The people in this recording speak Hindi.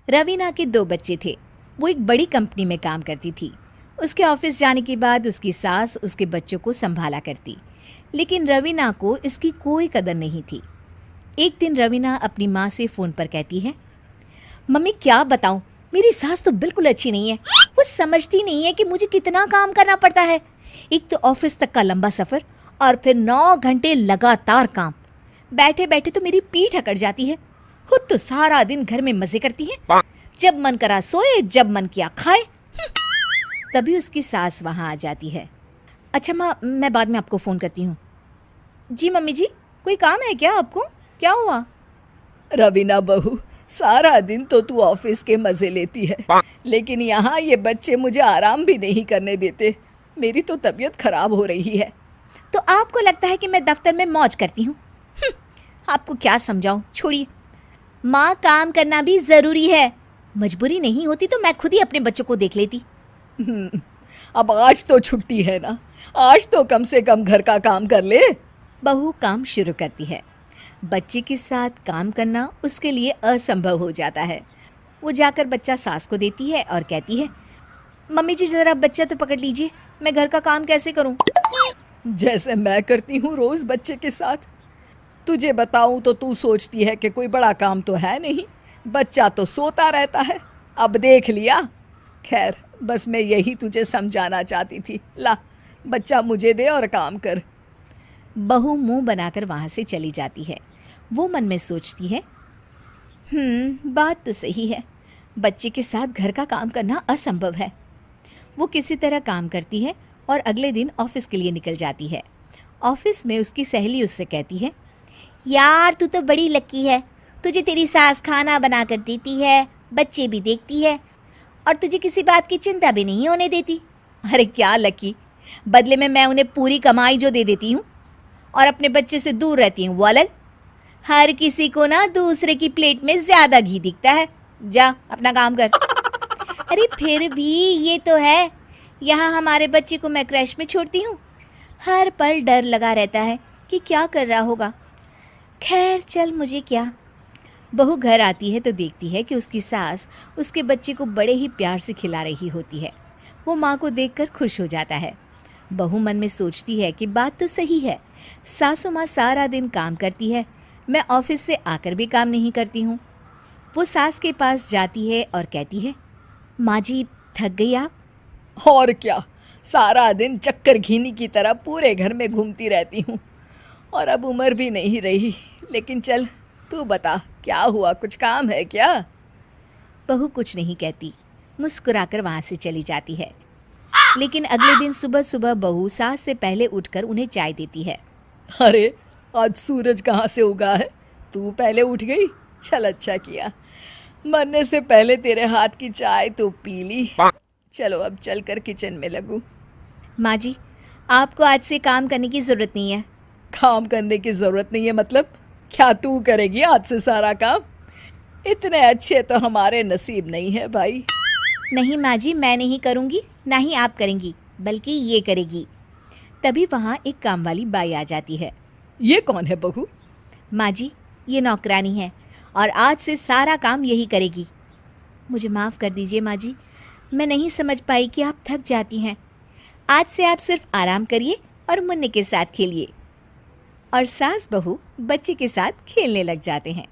रवीना के 2 बच्चे थे। वो एक बड़ी कंपनी में काम करती थी। उसके ऑफिस जाने के बाद उसकी सास उसके बच्चों को संभाला करती, लेकिन रवीना को इसकी कोई कदर नहीं थी। एक दिन रवीना अपनी माँ से फ़ोन पर कहती है, मम्मी क्या बताऊं, मेरी सास तो बिल्कुल अच्छी नहीं है। वो समझती नहीं है कि मुझे कितना काम करना पड़ता है। एक तो ऑफिस तक का लंबा सफ़र और फिर 9 घंटे लगातार काम। बैठे बैठे तो मेरी पीठ अकड़ जाती है। खुद तो सारा दिन घर में मज़े करती है, जब मन करा सोए, जब मन किया खाए। तभी उसकी सास वहाँ आ जाती है। अच्छा माँ, मैं बाद में आपको फ़ोन करती हूँ। जी मम्मी जी, कोई काम है क्या आपको? क्या हुआ? रवीना बहू, सारा दिन तो तू ऑफिस के मजे लेती है, लेकिन यहाँ ये बच्चे मुझे आराम भी नहीं करने देते। मेरी तो तबीयत खराब हो रही है। तो आपको लगता है कि मैं दफ्तर में मौज करती हूँ? आपको क्या समझाऊँ, छोड़िए। माँ, काम करना भी ज़रूरी है। मजबूरी नहीं होती तो मैं खुद ही अपने बच्चों को देख लेती। अब आज तो छुट्टी है ना, आज तो कम से कम घर का काम कर ले। बहू काम शुरू करती है। बच्चे के साथ काम करना उसके लिए असंभव हो जाता है। वो जाकर बच्चा सास को देती है और कहती है, मम्मी जी ज़रा बच्चा तो पकड़ लीजिए, मैं घर का काम कैसे करूं? जैसे मैं करती हूँ रोज बच्चे के साथ। तुझे बताऊँ तो तू सोचती है कि कोई बड़ा काम तो है नहीं, बच्चा तो सोता रहता है। अब देख लिया। खैर, बस मैं यही तुझे समझाना चाहती थी। ला, बच्चा मुझे दे और काम कर। बहू मुंह बनाकर वहाँ से चली जाती है। वो मन में सोचती है, बात तो सही है, बच्चे के साथ घर का काम करना असंभव है। वो किसी तरह काम करती है और अगले दिन ऑफिस के लिए निकल जाती है। ऑफिस में उसकी सहेली उससे कहती है, यार तू तो बड़ी लकी है, तुझे तेरी सास खाना बना कर देती है, बच्चे भी देखती है और तुझे किसी बात की चिंता भी नहीं होने देती। अरे क्या लकी, बदले में मैं उन्हें पूरी कमाई जो दे देती हूँ और अपने बच्चे से दूर रहती हूँ वो अलग। हर किसी को ना दूसरे की प्लेट में ज़्यादा घी दिखता है। जा अपना काम कर। अरे फिर भी ये तो है, यहाँ हमारे बच्चे को मैं क्रैश में छोड़ती हूँ, हर पल डर लगा रहता है कि क्या कर रहा होगा। खैर चल, मुझे क्या। बहू घर आती है तो देखती है कि उसकी सास उसके बच्चे को बड़े ही प्यार से खिला रही होती है। वो माँ को देखकर खुश हो जाता है। बहू मन में सोचती है कि बात तो सही है, सासू माँ सारा दिन काम करती है, मैं ऑफिस से आकर भी काम नहीं करती हूँ। वो सास के पास जाती है और कहती है, माँ जी थक गई आप? और क्या, सारा दिन चक्कर घीनी की तरह पूरे घर में घूमती रहती हूँ और अब उम्र भी नहीं रही। लेकिन चल, तू बता क्या हुआ, कुछ काम है क्या? बहू कुछ नहीं कहती, मुस्कुराकर वहाँ से चली जाती है। लेकिन अगले दिन सुबह सुबह बहू सास से पहले उठकर उन्हें चाय देती है। अरे, आज सूरज कहाँ से उगा है? तू पहले उठ गई, चल अच्छा किया। मरने से पहले तेरे हाथ की चाय तो पी ली। चलो अब चलकर किचन में लगूं। माँ जी, आपको आज से काम करने की ज़रूरत नहीं है। काम करने की ज़रूरत नहीं है मतलब? क्या तू करेगी आज से सारा काम? इतने अच्छे तो हमारे नसीब नहीं है भाई। नहीं माँ जी, मैं नहीं करूँगी, ना ही आप करेंगी, बल्कि ये करेगी। तभी वहाँ एक काम वाली बाई आ जाती है। ये कौन है बहू? माँ जी, ये नौकरानी है और आज से सारा काम यही करेगी। मुझे माफ़ कर दीजिए माँ जी, मैं नहीं समझ पाई कि आप थक जाती हैं। आज से आप सिर्फ आराम करिए और मुन्ने के साथ खेलिए। और सास बहू बच्चे के साथ खेलने लग जाते हैं।